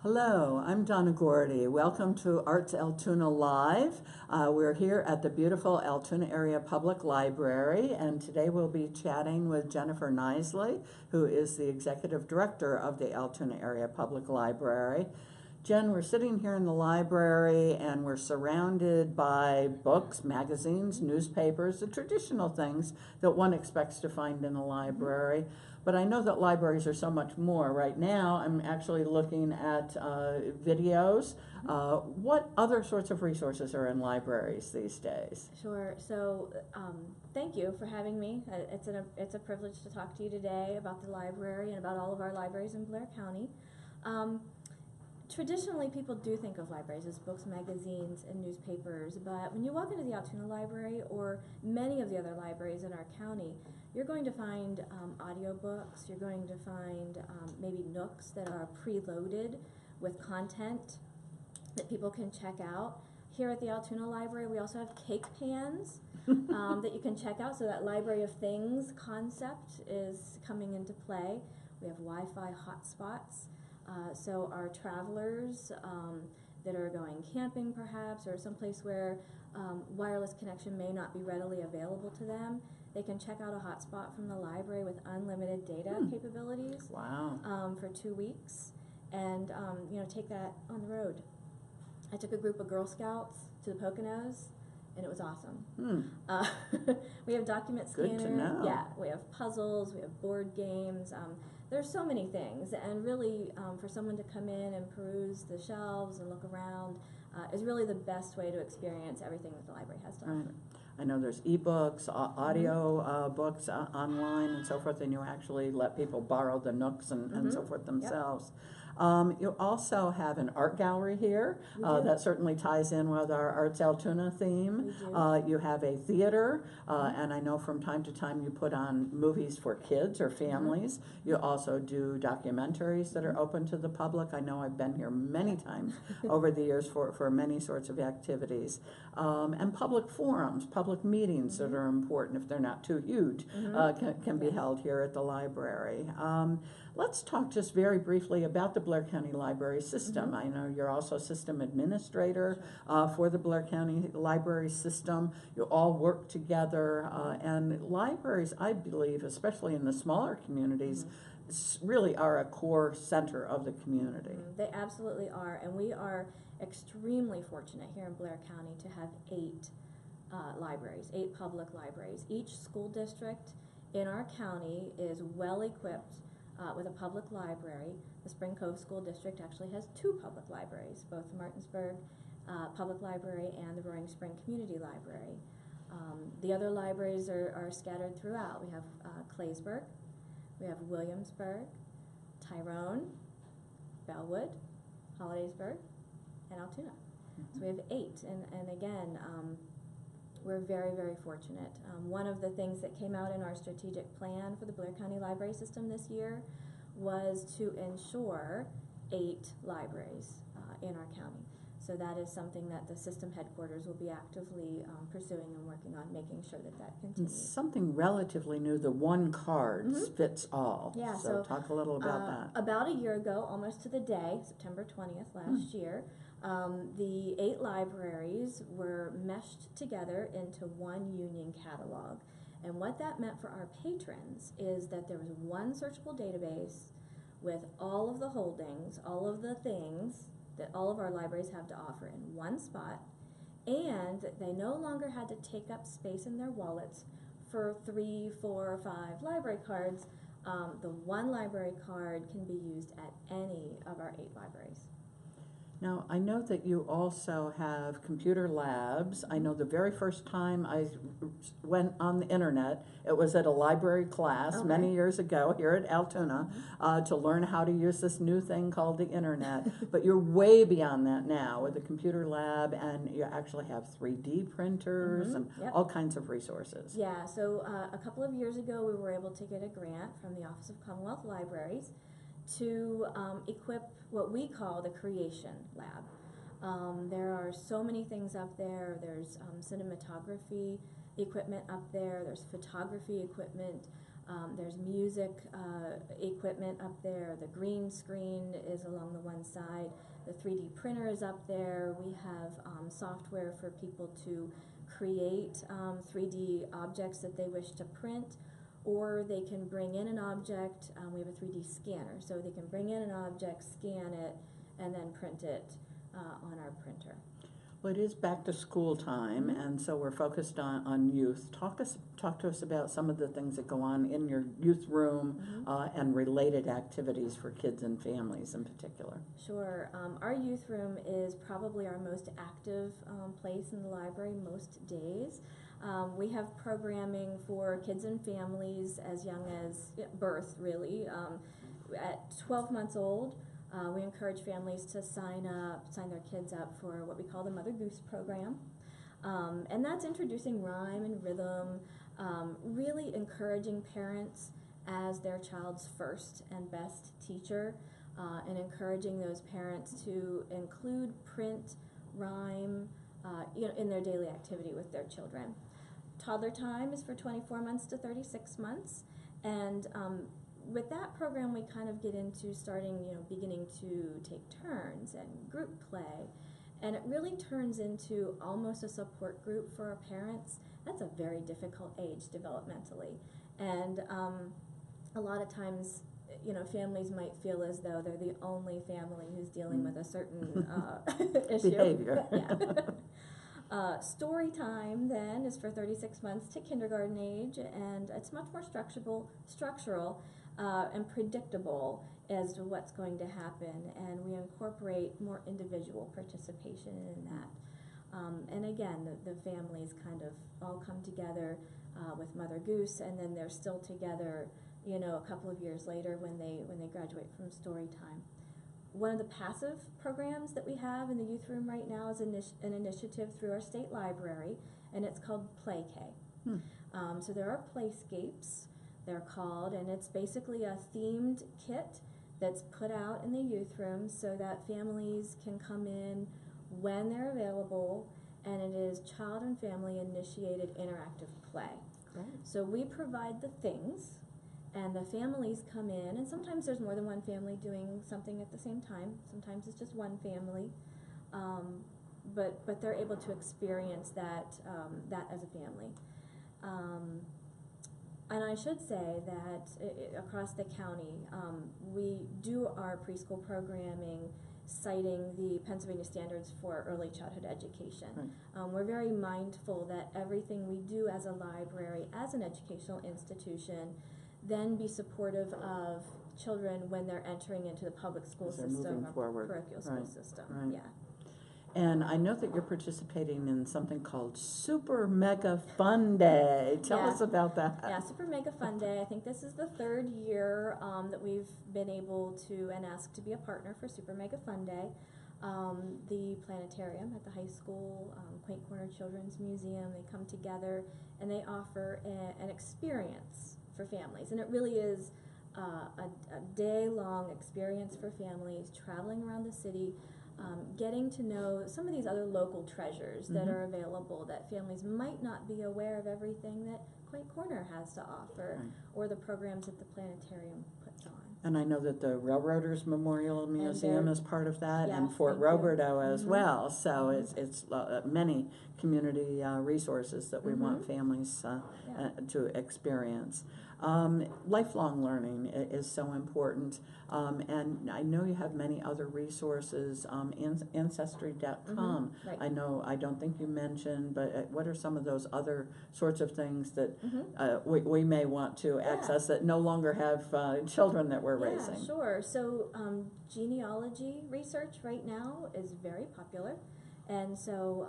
Hello, I'm Donna Gority. Welcome to ArtsAltoona Live. We're here at the beautiful Altoona Area Public Library, and today we'll be chatting with Jennifer Knisely, who is the Executive Director of the Altoona Area Public Library. Jen, we're sitting here in the library and we're surrounded by books, magazines, newspapers, the traditional things that one expects to find in a library. But I know that libraries are so much more. Right now, I'm actually looking at videos. What other sorts of resources are in libraries these days? Sure. So thank you for having me. It's a privilege to talk to you today about the library and about all of our libraries in Blair County. Traditionally, people do think of libraries as books, magazines, and newspapers, but when you walk into the Altoona Library or many of the other libraries in our county, you're going to find audiobooks, you're going to find maybe nooks that are preloaded with content that people can check out. Here at the Altoona Library, we also have cake pans that you can check out, so that Library of Things concept is coming into play. We have Wi-Fi hotspots. So our travelers that are going camping perhaps, or someplace where wireless connection may not be readily available to them, they can check out a hotspot from the library with unlimited data capabilities. Wow. For 2 weeks, and take that on the road. I took a group of Girl Scouts to the Poconos, and it was awesome. We have document scanner. Good to know. Yeah, we have puzzles, we have board games. There's so many things, and really for someone to come in and peruse the shelves and look around is really the best way to experience everything that the library has to offer. I know there's e-books, audio books online and so forth, and you actually let people borrow the nooks and so forth themselves. You also have an art gallery here that certainly ties in with our ArtsAltoona theme. You have a theater, and I know from time to time you put on movies for kids or families. You also do documentaries that are open to the public. I know I've been here many times over the years for many sorts of activities. And public forums, public meetings that are important, if they're not too huge, can be held here at the library. Let's talk just very briefly about the Blair County Library System. I know you're also system administrator for the Blair County Library System. You all work together, and libraries, I believe, especially in the smaller communities, really are a core center of the community. They absolutely are, and we are extremely fortunate here in Blair County to have 8 libraries, 8 public libraries. Each school district in our county is well equipped with a public library. The Spring Cove School District actually has 2 public libraries, both the Martinsburg Public Library and the Roaring Spring Community Library. The other libraries are scattered throughout. We have Claysburg, we have Williamsburg, Tyrone, Bellwood, Hollidaysburg, and Altoona. So we have 8, and again, we're very, very fortunate. One of the things that came out in our strategic plan for the Blair County Library System this year was to ensure 8 libraries in our county. So that is something that the system headquarters will be actively pursuing and working on, making sure that that continues. Something relatively new, the one card fits all. Yeah, so talk a little about that. About a year ago, almost to the day, September 20th last year, the 8 libraries were meshed together into one union catalog. And what that meant for our patrons is that there was one searchable database with all of the holdings, all of the things that all of our libraries have to offer in one spot, and they no longer had to take up space in their wallets for 3, 4, 5 library cards. The one library card can be used at any of our 8 libraries. Now, I know that you also have computer labs. I know the very first time I went on the internet, it was at a library class many years ago here at Altoona to learn how to use this new thing called the internet. But you're way beyond that now with the computer lab, and you actually have 3D printers and all kinds of resources. Yeah, so a couple of years ago we were able to get a grant from the Office of Commonwealth Libraries to equip what we call the Creation Lab. There are so many things up there. There's cinematography equipment up there. There's photography equipment. There's music equipment up there. The green screen is along the one side. The 3D printer is up there. We have software for people to create 3D objects that they wish to print, or they can bring in an object. We have a 3D scanner, so they can bring in an object, scan it, and then print it on our printer. Well, it is back to school time, and so we're focused on youth. Talk to us about some of the things that go on in your youth room and related activities for kids and families in particular. Sure. Our youth room is probably our most active place in the library most days. We have programming for kids and families as young as birth, really. At 12 months old, we encourage families to sign their kids up for what we call the Mother Goose program. And that's introducing rhyme and rhythm, really encouraging parents as their child's first and best teacher, and encouraging those parents to include print, rhyme, in their daily activity with their children. Toddler time is for 24 months to 36 months, and with that program, we kind of get into beginning to take turns and group play, and it really turns into almost a support group for our parents. That's a very difficult age developmentally, and a lot of times, families might feel as though they're the only family who's dealing with a certain issue. Behavior. Yeah. Story time then is for 36 months to kindergarten age, and it's much more structural and predictable as to what's going to happen, and we incorporate more individual participation in that. And again, the families kind of all come together with Mother Goose, and then they're still together, a couple of years later when they graduate from story time. One of the passive programs that we have in the youth room right now is an initiative through our state library, and it's called Play K. So there are playscapes, they're called, and it's basically a themed kit that's put out in the youth room so that families can come in when they're available, and it is child and family initiated interactive play. Great. So we provide the things, and the families come in, and sometimes there's more than one family doing something at the same time. Sometimes it's just one family, but they're able to experience that as a family. And I should say that across the county, we do our preschool programming citing the Pennsylvania Standards for Early Childhood Education. Right. We're very mindful that everything we do as a library, as an educational institution, then be supportive of children when they're entering into the public school system or parochial school system. Right. Yeah. And I know that you're participating in something called Super Mega Fun Day. Tell us about that. Yeah, Super Mega Fun Day. I think this is the third year that we've been able to and asked to be a partner for Super Mega Fun Day. The planetarium at the high school, Quaint Corner Children's Museum, they come together and they offer an experience for families. And it really is a day-long experience for families, traveling around the city, getting to know some of these other local treasures that are available, that families might not be aware of everything that Quaint Corner has to offer, or the programs that the planetarium puts on. And I know that the Railroaders Memorial Museum is part of that, yes, and Fort Roberto as well. So it's many community resources that we want families to experience. Lifelong learning is so important, and I know you have many other resources. Ancestry.com. Right. I don't think you mentioned, but what are some of those other sorts of things that we may want to access that no longer have children that we're raising? Yeah, sure. So genealogy research right now is very popular. And so,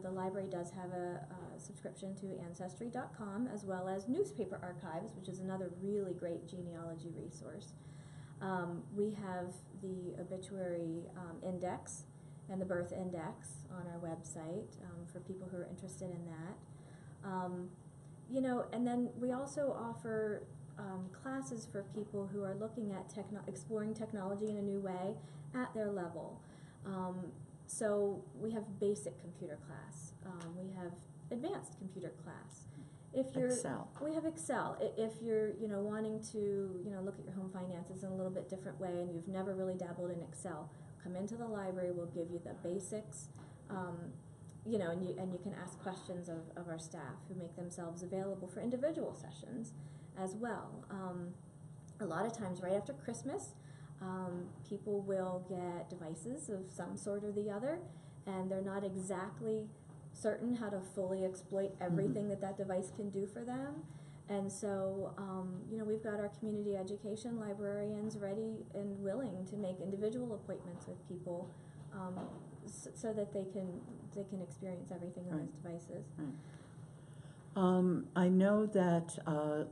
the library does have a subscription to Ancestry.com, as well as newspaper archives, which is another really great genealogy resource. We have the obituary index and the birth index on our website for people who are interested in that. And then we also offer classes for people who are looking at exploring technology in a new way at their level. So we have basic computer class, we have advanced computer class, if you're, Excel. we have Excel. If you're, wanting to, look at your home finances in a little bit different way and you've never really dabbled in Excel, come into the library, we'll give you the basics, and you can ask questions of our staff who make themselves available for individual sessions as well. A lot of times right after Christmas, people will get devices of some sort or the other, and they're not exactly certain how to fully exploit everything that device can do for them. And so, we've got our community education librarians ready and willing to make individual appointments with people, so that they can experience everything on those devices. Right. I know that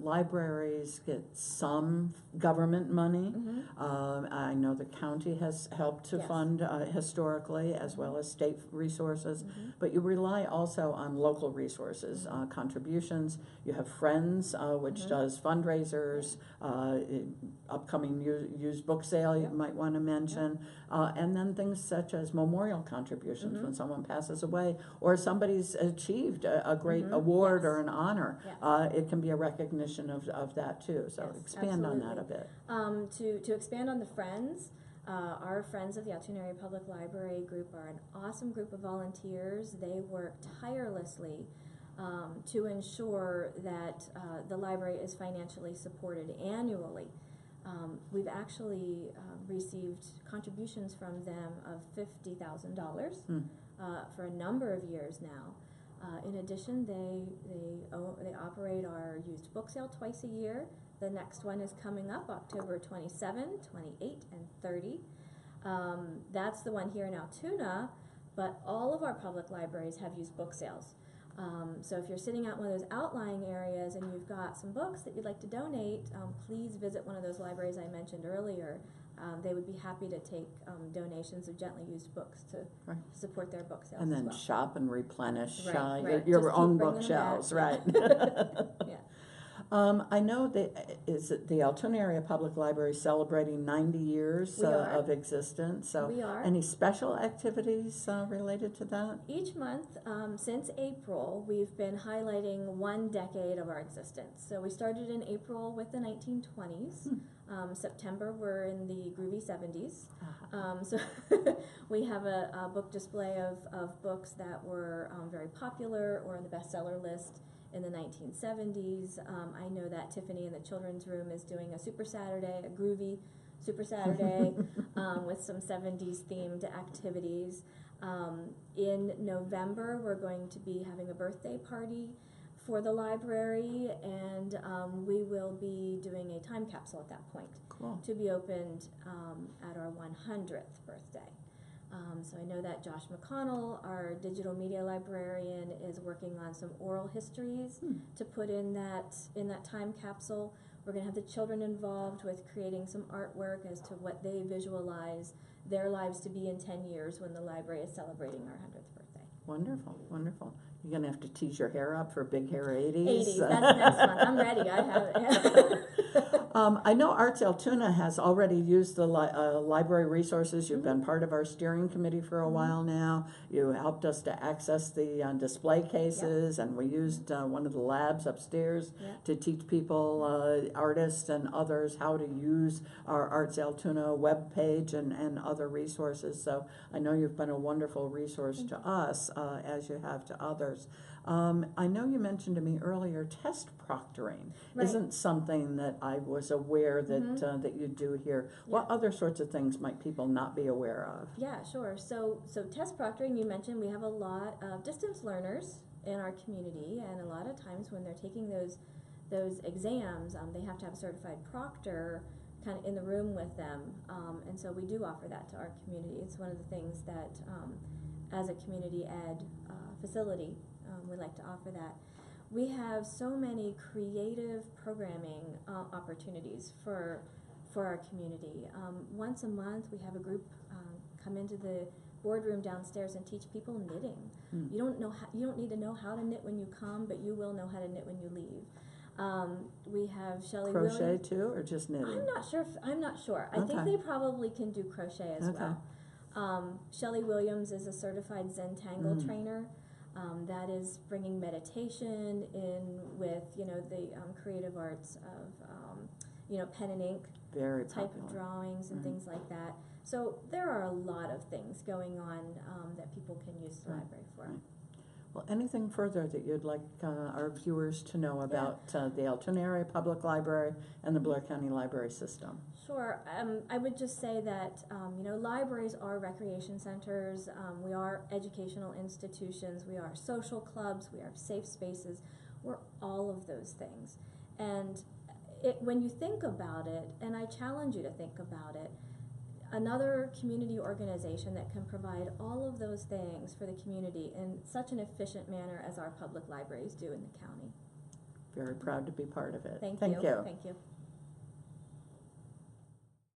libraries get some government money. I know the county has helped to fund historically, as well as state resources, but you rely also on local resources, contributions. You have Friends, which does fundraisers, upcoming used book sale you might want to mention, and then things such as memorial contributions when someone passes away or somebody's achieved a great award or an honor. It can be a recognition of that too. So expand on that a bit. To expand on the Friends, our Friends of the Altoona Area Public Library group are an awesome group of volunteers. They work tirelessly to ensure that the library is financially supported annually. We've actually received contributions from them of $50,000 for a number of years now. In addition, they operate our used book sale twice a year. The next one is coming up October 27, 28, and 30. That's the one here in Altoona, but all of our public libraries have used book sales. So if you're sitting out in one of those outlying areas and you've got some books that you'd like to donate, please visit one of those libraries I mentioned earlier. They would be happy to take donations of gently used books to support their book sales. And then as well. Shop and replenish Just your own keep bringing them bookshelves, back. right? Yeah. I know that the Altoona Area Public Library celebrating 90 years of existence. So We are. any special activities related to that? Each month, since April, we've been highlighting 1 decade of our existence. So we started in April with the 1920s. September, we're in the groovy 70s. So we have a book display of books that were very popular or on the bestseller list in the 1970s. I know that Tiffany in the children's room is doing a Super Saturday, a groovy Super Saturday, with some 70s themed activities. In November, we're going to be having a birthday party for the library, and we will be doing a time capsule at that point to be opened at our 100th birthday. So I know that Josh McConnell, our digital media librarian, is working on some oral histories to put in that time capsule. We're going to have the children involved with creating some artwork as to what they visualize their lives to be in 10 years when the library is celebrating our 100th birthday. Wonderful, wonderful. You're going to have to tease your hair up for big hair 80s. 80s, that's next month. I'm ready, I have it. I know ArtsAltoona has already used the library resources. You've been part of our steering committee for a while now. You helped us to access the display cases, and we used one of the labs upstairs to teach people, artists and others, how to use our ArtsAltoona webpage and other resources. So I know you've been a wonderful resource to us, as you have to others. I know you mentioned to me earlier test proctoring isn't something that I was aware that that you do here. What other sorts of things might people not be aware of? Yeah, sure. So test proctoring, you mentioned we have a lot of distance learners in our community, and a lot of times when they're taking those exams, they have to have a certified proctor kind of in the room with them, and so we do offer that to our community. It's one of the things that as a community ed facility, we like to offer that. We have so many creative programming opportunities for our community. Once a month, we have a group come into the boardroom downstairs and teach people knitting. You don't need to know how to knit when you come, but you will know how to knit when you leave. We have Shelley Crochet Williams. too, or just knitting? I'm not sure. I think they probably can do crochet as well. Shelley Williams is a certified Zentangle trainer. That is bringing meditation in with, you know, the creative arts of, you know, pen and ink Very type popular. of drawings and Mhm. things like that. So there are a lot of things going on that people can use the Right. library for. Right. Well, anything further that you'd like our viewers to know about the Altoona Area Public Library and the Blair County Library System? Sure. I would just say that, you know, libraries are recreation centers. We are educational institutions. We are social clubs. We are safe spaces. We're all of those things. And when you think about it, and I challenge you to think about it, another community organization that can provide all of those things for the community in such an efficient manner as our public libraries do in the county. Very proud to be part of it. Thank you. Thank you. Thank you.